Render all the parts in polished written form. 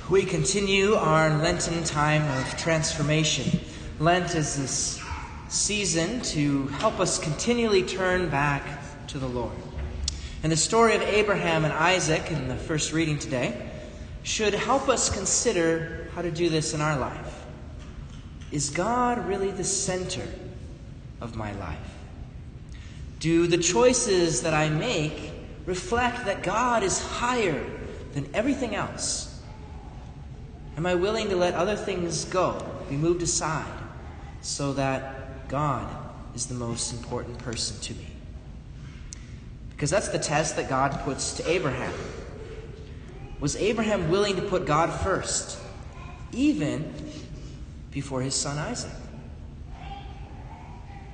We continue our Lenten time of transformation. Lent is this season to help us continually turn back to the Lord. And the story of Abraham and Isaac in the first reading today should help us consider how to do this in our life. Is God really the center of my life? Do the choices that I make reflect that God is higher than everything else? Am I willing to let other things go, be moved aside, so that God is the most important person to me? Because that's the test that God puts to Abraham. Was Abraham willing to put God first, even before his son Isaac?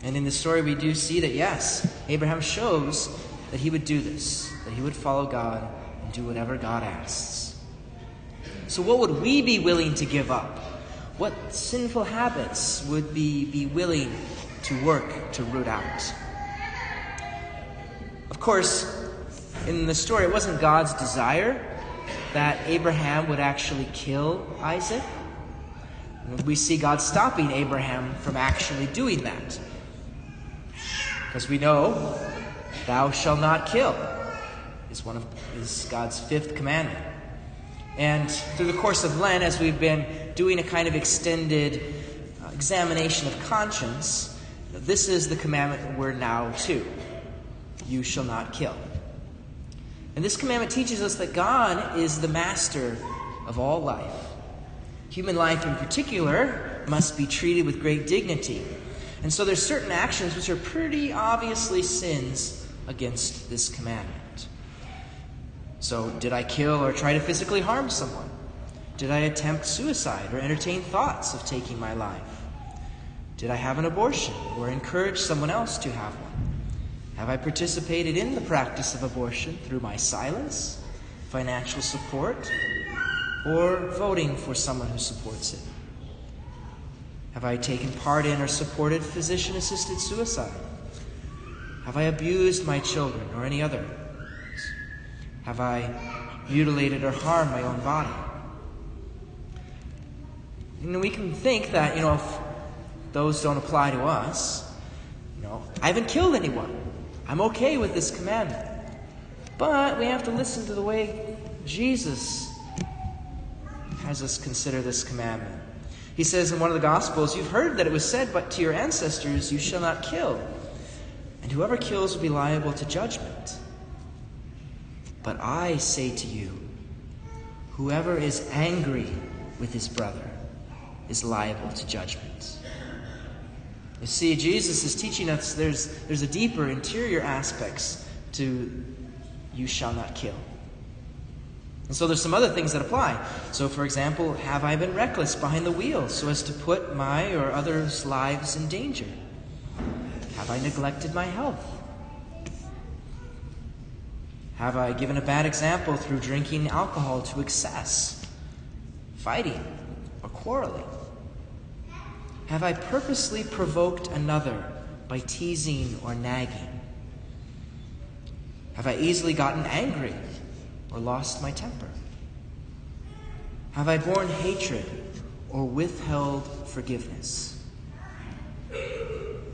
And in the story we do see that, yes, Abraham shows that he would do this, that he would follow God and do whatever God asks. So what would we be willing to give up? What sinful habits would we be willing to work to root out? Of course, in the story, it wasn't God's desire that Abraham would actually kill Isaac. We see God stopping Abraham from actually doing that. Because we know, thou shalt not kill is God's fifth commandment. And through the course of Lent, as we've been doing a kind of extended examination of conscience, this is the commandment we're now to. You shall not kill. And this commandment teaches us that God is the master of all life. Human life in particular must be treated with great dignity. And so there's certain actions which are pretty obviously sins against this commandment. So, did I kill or try to physically harm someone? Did I attempt suicide or entertain thoughts of taking my life? Did I have an abortion or encourage someone else to have one? Have I participated in the practice of abortion through my silence, financial support, or voting for someone who supports it? Have I taken part in or supported physician-assisted suicide? Have I abused my children or any other? Have I mutilated or harmed my own body? And we can think that, if those don't apply to us, I haven't killed anyone. I'm okay with this commandment. But we have to listen to the way Jesus has us consider this commandment. He says in one of the Gospels, you've heard that it was said, but to your ancestors, you shall not kill. And whoever kills will be liable to judgment. But I say to you, whoever is angry with his brother is liable to judgment. You see, Jesus is teaching us there's a deeper interior aspects to you shall not kill. And so there's some other things that apply. So, for example, have I been reckless behind the wheel so as to put my or others' lives in danger? Have I neglected my health? Have I given a bad example through drinking alcohol to excess, fighting, or quarreling? Have I purposely provoked another by teasing or nagging? Have I easily gotten angry or lost my temper? Have I borne hatred or withheld forgiveness?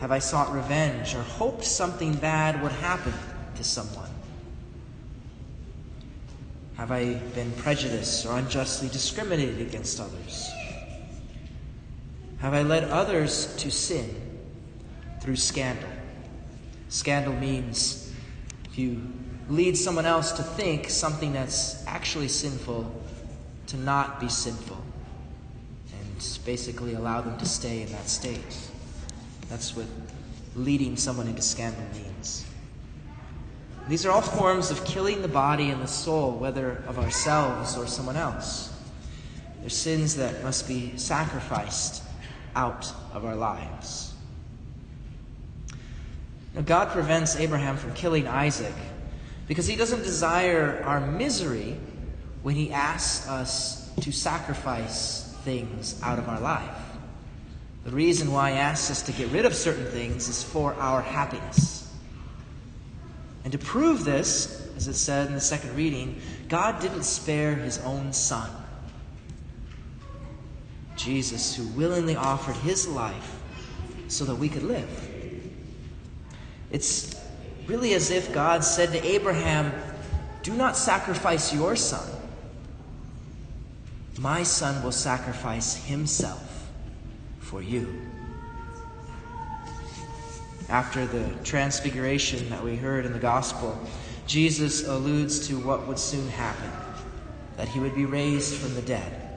Have I sought revenge or hoped something bad would happen to someone? Have I been prejudiced or unjustly discriminated against others? Have I led others to sin through scandal? Scandal means if you lead someone else to think something that's actually sinful to not be sinful, and basically allow them to stay in that state. That's what leading someone into scandal means. These are all forms of killing the body and the soul, whether of ourselves or someone else. They're sins that must be sacrificed out of our lives. Now, God prevents Abraham from killing Isaac because he doesn't desire our misery when he asks us to sacrifice things out of our life. The reason why he asks us to get rid of certain things is for our happiness. And to prove this, as it said in the second reading, God didn't spare his own son. Jesus, who willingly offered his life so that we could live. It's really as if God said to Abraham, do not sacrifice your son. My son will sacrifice himself for you. After the transfiguration that we heard in the gospel, Jesus alludes to what would soon happen, that he would be raised from the dead.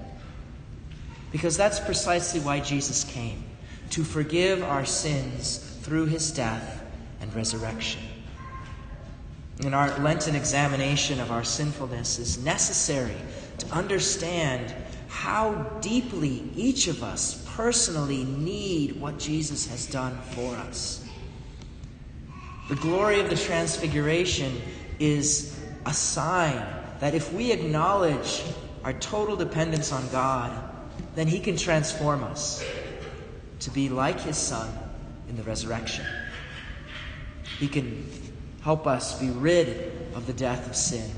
Because that's precisely why Jesus came, to forgive our sins through his death and resurrection. And our Lenten examination of our sinfulness is necessary to understand how deeply each of us personally need what Jesus has done for us. The glory of the Transfiguration is a sign that if we acknowledge our total dependence on God, then he can transform us to be like his Son in the resurrection. He can help us be rid of the death of sin